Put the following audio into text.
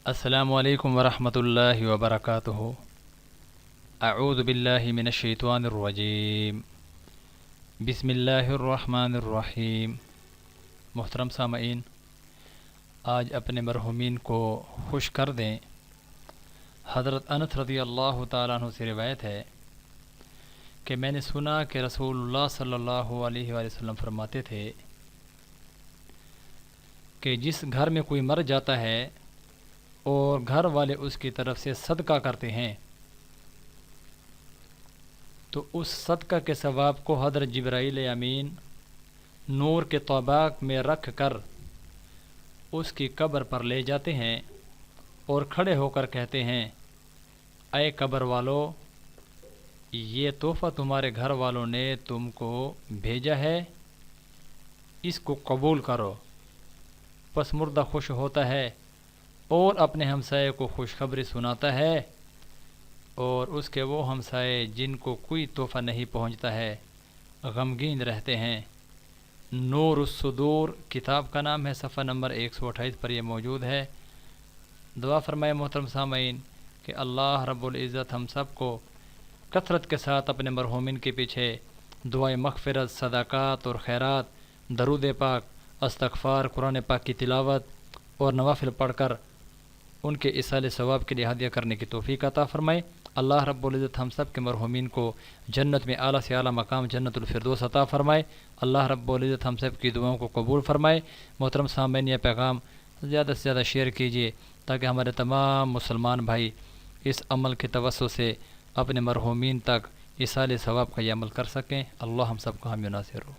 السلام علیکم ورحمۃ اللہ وبرکاتہ۔ اعوذ باللہ من الشیطان الرجیم، بسم اللہ الرحمن الرحیم۔ محترم سامعین، آج اپنے مرحومین کو خوش کر دیں۔ حضرت انس رضی اللہ تعالیٰ عنہ سے روایت ہے کہ میں نے سنا کہ رسول اللہ صلی اللہ علیہ وآلہ وسلم فرماتے تھے کہ جس گھر میں کوئی مر جاتا ہے اور گھر والے اس کی طرف سے صدقہ کرتے ہیں تو اس صدقہ کے ثواب کو حضرت جبرائیل امین نور کے طباق میں رکھ کر اس کی قبر پر لے جاتے ہیں اور کھڑے ہو کر کہتے ہیں، اے قبر والو، یہ تحفہ تمہارے گھر والوں نے تم کو بھیجا ہے، اس کو قبول کرو۔ پس مردہ خوش ہوتا ہے اور اپنے ہمسائے کو خوشخبری سناتا ہے، اور اس کے وہ ہمسائے جن کو کوئی تحفہ نہیں پہنچتا ہے غمگین رہتے ہیں۔ نور الصدور کتاب کا نام ہے، صفحہ نمبر 128 پر یہ موجود ہے۔ دعا فرمائے محترم سامعین کہ اللہ رب العزت ہم سب کو کثرت کے ساتھ اپنے مرحومین کے پیچھے دعائے مغفرت، صدقات اور خیرات، درود پاک، استغفار، قرآن پاک کی تلاوت اور نوافل پڑھ کر ان کے ایصال ثواب کے لیے ہدیہ کرنے کی توفیق عطا فرمائے۔ اللہ رب العزت ہم سب کے مرحومین کو جنت میں اعلیٰ سے اعلیٰ مقام جنت الفردوس عطا فرمائے۔ اللہ رب العزت ہم سب کی دعاؤں کو قبول فرمائے۔ محترم سامعین، یہ پیغام زیادہ سے زیادہ شیئر کیجیے تاکہ ہمارے تمام مسلمان بھائی اس عمل کے توسط سے اپنے مرحومین تک ایصال ثواب کا یہ عمل کر سکیں۔ اللہ ہم سب کو حامی و ناصر ہو۔